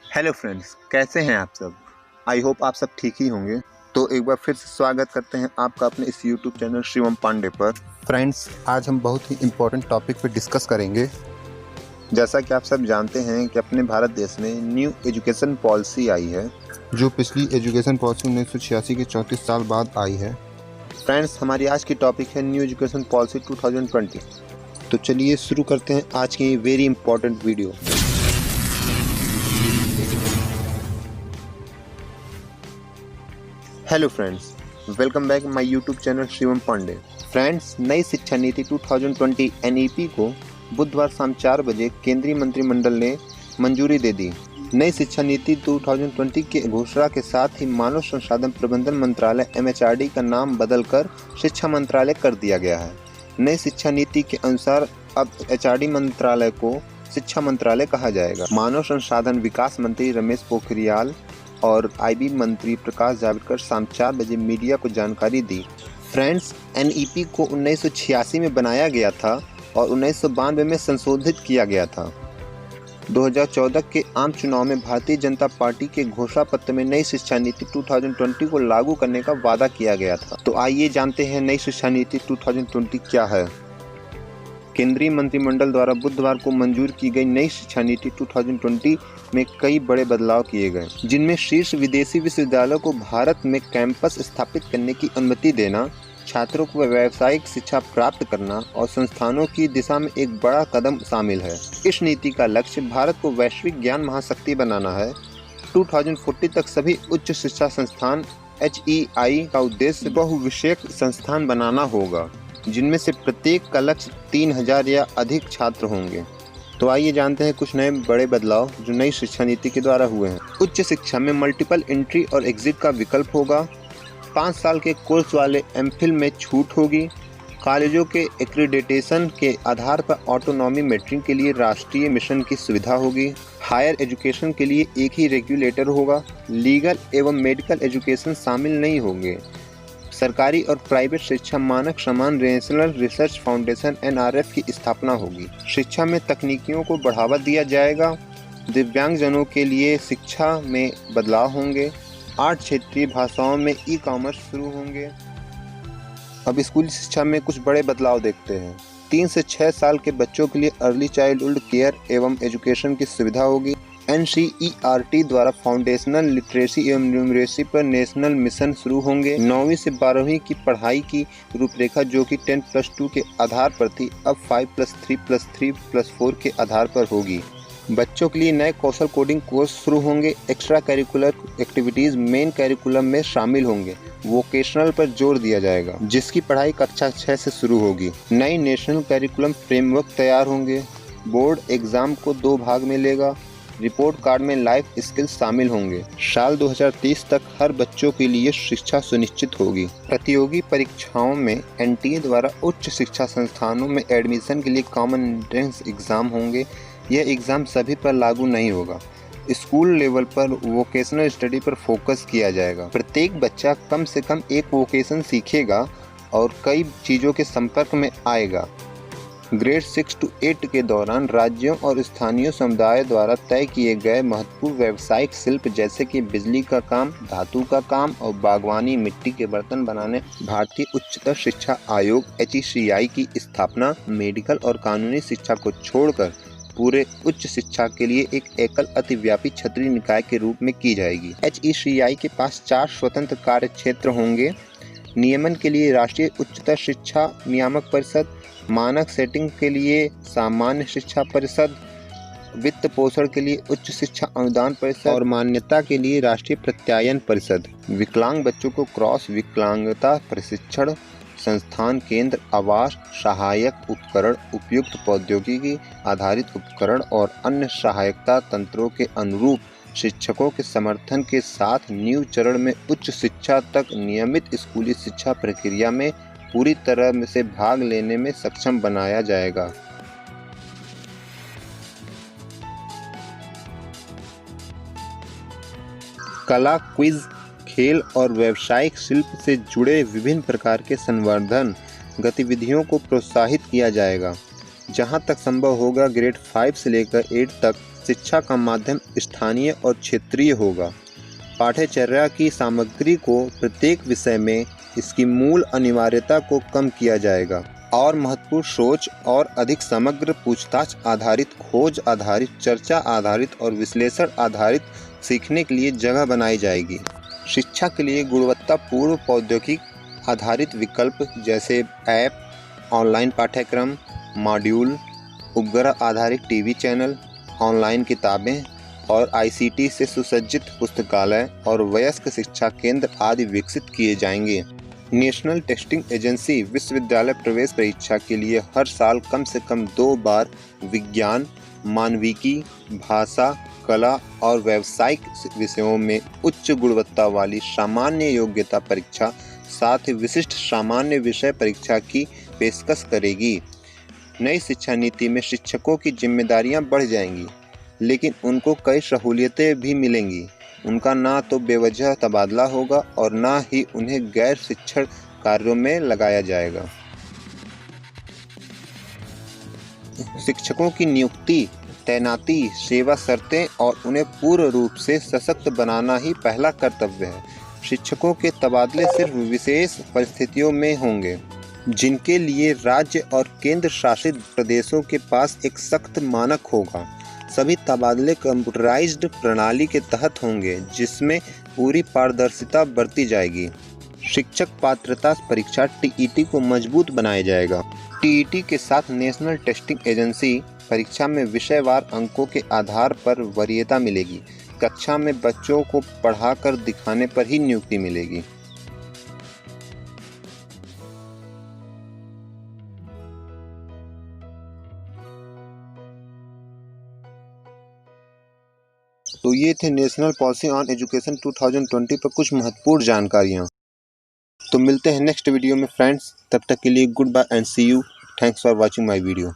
Hello friends, कैसे हैं आप सब। आई होप आप सब ठीक ही होंगे। तो एक बार फिर से स्वागत करते हैं आपका अपने इस यूट्यूब चैनल शिवम पांडे पर। फ्रेंड्स, आज हम बहुत ही इम्पोर्टेंट टॉपिक पर डिस्कस करेंगे। जैसा कि आप सब जानते हैं कि अपने भारत देश में न्यू एजुकेशन पॉलिसी आई है, जो पिछली एजुकेशन पॉलिसी 1986 के 34 साल बाद आई है। फ्रेंड्स, हमारी आज की टॉपिक है न्यू एजुकेशन पॉलिसी 2020। तो चलिए शुरू करते हैं आज की very important video. Hello friends, welcome back my YouTube channel Shivam Pandey. Friends, नई शिक्षा नीति 2020 NEP को बुधवार शाम 4 बजे केंद्रीय मंत्रिमंडल ने मंजूरी दे दी। नई शिक्षा नीति 2020 की घोषणा के साथ ही मानव संसाधन प्रबंधन मंत्रालय MHRD का नाम बदलकर शिक्षा मंत्रालय कर दिया गया है। नई शिक्षा नीति के अनुसार अब HRD मंत्रालय को शिक्षा मंत्रालय कहा जाएगा। मानव संसाधन विकास मंत्री रमेश पोखरियाल और IB मंत्री प्रकाश जावड़ेकर शाम 4 बजे मीडिया को जानकारी दी। फ्रेंड्स, NEP को 1986 में बनाया गया था और 1992 में संशोधित किया गया था। 2014 के आम चुनाव में भारतीय जनता पार्टी के घोषणा पत्र में नई शिक्षा नीति 2020 को लागू करने का वादा किया गया था। तो आइए जानते हैं नई शिक्षा नीति 2020 क्या है। केंद्रीय मंत्रिमंडल द्वारा बुधवार को मंजूर की गई नई शिक्षा नीति 2020 में कई बड़े बदलाव किए गए, जिनमें शीर्ष विदेशी विश्वविद्यालयों को भारत में कैंपस स्थापित करने की अनुमति देना, छात्रों को व्यावसायिक शिक्षा प्राप्त करना और संस्थानों की दिशा में एक बड़ा कदम शामिल है। इस नीति का लक्ष्य भारत को वैश्विक ज्ञान महाशक्ति बनाना है। 2040 तक सभी उच्च शिक्षा संस्थान HEI का उद्देश्य बहुविषयक संस्थान बनाना होगा, जिनमें से प्रत्येक का लक्ष्य 3000 या अधिक छात्र होंगे। तो आइए जानते हैं कुछ नए बड़े बदलाव जो नई शिक्षा नीति के द्वारा हुए हैं। उच्च शिक्षा में मल्टीपल एंट्री और एग्जिट का विकल्प होगा। 5 साल के कोर्स वाले MPhil में छूट होगी। कॉलेजों के एक्रीडिटेशन के आधार पर ऑटोनॉमी मैट्रिक के लिए राष्ट्रीय मिशन की सुविधा होगी। हायर एजुकेशन के लिए एक ही रेगुलेटर होगा। लीगल एवं मेडिकल एजुकेशन शामिल नहीं होंगे। सरकारी और प्राइवेट शिक्षा मानक समान नेशनल रिसर्च फाउंडेशन NRF की स्थापना होगी। शिक्षा में तकनीकियों को बढ़ावा दिया जाएगा। दिव्यांगजनों के लिए शिक्षा में बदलाव होंगे। 8 क्षेत्रीय भाषाओं में ई-कॉमर्स शुरू होंगे। अब स्कूली शिक्षा में कुछ बड़े बदलाव देखते हैं। 3 से 6 साल के बच्चों के लिए अर्ली चाइल्डहुड केयर एवं एजुकेशन की सुविधा होगी। NCERT द्वारा फाउंडेशनल लिटरेसी एवं न्यूमरेसी पर नेशनल मिशन शुरू होंगे। 9वीं से 12वीं की पढ़ाई की रूपरेखा, जो कि 10+2 के आधार पर थी, अब 5+3+3+4 के आधार पर होगी। बच्चों के लिए नए कौशल कोडिंग कोर्स शुरू होंगे। Extra curricular activities main curriculum में शामिल होंगे। वोकेशनल पर जोर दिया जाएगा, जिसकी पढ़ाई कक्षा 6 से शुरू होगी। नई नेशनल करिकुलम फ्रेमवर्क तैयार होंगे। बोर्ड एग्जाम को 2 भाग में लेगा। रिपोर्ट कार्ड में लाइफ स्किल्स शामिल होंगे। साल 2030 तक हर बच्चों के लिए शिक्षा सुनिश्चित होगी। प्रतियोगी परीक्षाओं में NTA द्वारा उच्च शिक्षा संस्थानों में एडमिशन के लिए कॉमन एंट्रेंस एग्जाम होंगे। यह एग्ज़ाम सभी पर लागू नहीं होगा। स्कूल लेवल पर वोकेशनल स्टडी पर फोकस किया जाएगा। प्रत्येक बच्चा कम से कम एक वोकेशन सीखेगा और कई चीज़ों के संपर्क में आएगा। ग्रेड 6 से 8 के दौरान राज्यों और स्थानीय समुदाय द्वारा तय किए गए महत्वपूर्ण व्यावसायिक शिल्प, जैसे कि बिजली का काम, धातु का काम और बागवानी, मिट्टी के बर्तन बनाने, भारतीय उच्चतर शिक्षा आयोग HECI की स्थापना मेडिकल और कानूनी शिक्षा को छोड़कर पूरे उच्च शिक्षा के लिए एक एकल अतिव्यापी क्षेत्रीय निकाय के रूप में की जाएगी। HECI के पास 4 स्वतंत्र कार्य क्षेत्र होंगे। नियमन के लिए राष्ट्रीय उच्चतर शिक्षा नियामक परिषद, मानक सेटिंग के लिए सामान्य शिक्षा परिषद, वित्त पोषण के लिए उच्च शिक्षा अनुदान परिषद और मान्यता के लिए राष्ट्रीय प्रत्यायन परिषद। विकलांग बच्चों को क्रॉस विकलांगता प्रशिक्षण संस्थान, केंद्र, आवास, सहायक उपकरण, उपयुक्त प्रौद्योगिकी आधारित उपकरण और अन्य सहायता तंत्रों के अनुरूप शिक्षकों के समर्थन के साथ न्यू चरण में उच्च शिक्षा तक नियमित स्कूली शिक्षा प्रक्रिया में पूरी तरह से भाग लेने में सक्षम बनाया जाएगा। कला, क्विज, खेल और व्यावसायिक शिल्प से जुड़े विभिन्न प्रकार के संवर्धन गतिविधियों को प्रोत्साहित किया जाएगा। जहां तक संभव होगा ग्रेड 5 से लेकर 8 तक शिक्षा का माध्यम स्थानीय और क्षेत्रीय होगा। पाठ्यचर्या की सामग्री को प्रत्येक विषय में इसकी मूल अनिवार्यता को कम किया जाएगा और महत्वपूर्ण सोच और अधिक समग्र पूछताछ आधारित, खोज आधारित, चर्चा आधारित और विश्लेषण आधारित सीखने के लिए जगह बनाई जाएगी। शिक्षा के लिए गुणवत्तापूर्ण प्रौद्योगिकी आधारित विकल्प जैसे ऐप, ऑनलाइन पाठ्यक्रम, मॉड्यूल, उपग्रह आधारित टीवी चैनल, ऑनलाइन किताबें और ICT से सुसज्जित पुस्तकालय और वयस्क शिक्षा केंद्र आदि विकसित किए जाएंगे। नेशनल टेस्टिंग एजेंसी विश्वविद्यालय प्रवेश परीक्षा के लिए हर साल कम से कम 2 बार विज्ञान, मानविकी, भाषा, कला और व्यावसायिक विषयों में उच्च गुणवत्ता वाली सामान्य योग्यता परीक्षा, साथ ही विशिष्ट सामान्य विषय परीक्षा की पेशकश करेगी। नई शिक्षा नीति में शिक्षकों की जिम्मेदारियां बढ़ जाएंगी, लेकिन उनको कई सहूलियतें भी मिलेंगी। उनका ना तो बेवजह तबादला होगा और ना ही उन्हें गैर शिक्षण कार्यों में लगाया जाएगा। शिक्षकों की नियुक्ति, तैनाती, सेवा शर्तें और उन्हें पूर्ण रूप से सशक्त बनाना ही पहला कर्तव्य है। शिक्षकों के तबादले सिर्फ विशेष परिस्थितियों में होंगे, जिनके लिए राज्य और केंद्र शासित प्रदेशों के पास एक सख्त मानक होगा। सभी तबादले कंप्यूटराइज्ड प्रणाली के तहत होंगे, जिसमें पूरी पारदर्शिता बरती जाएगी। शिक्षक पात्रता परीक्षा TET को मजबूत बनाया जाएगा। TET के साथ नेशनल टेस्टिंग एजेंसी परीक्षा में विषयवार अंकों के आधार पर वरीयता मिलेगी। कक्षा में बच्चों को पढ़ाकर दिखाने पर ही नियुक्ति मिलेगी। तो ये थे नेशनल पॉलिसी ऑन एजुकेशन 2020 पर कुछ महत्वपूर्ण जानकारियाँ। तो मिलते हैं नेक्स्ट वीडियो में फ्रेंड्स, तब तक के लिए good bye and see you. Thanks for watching my video.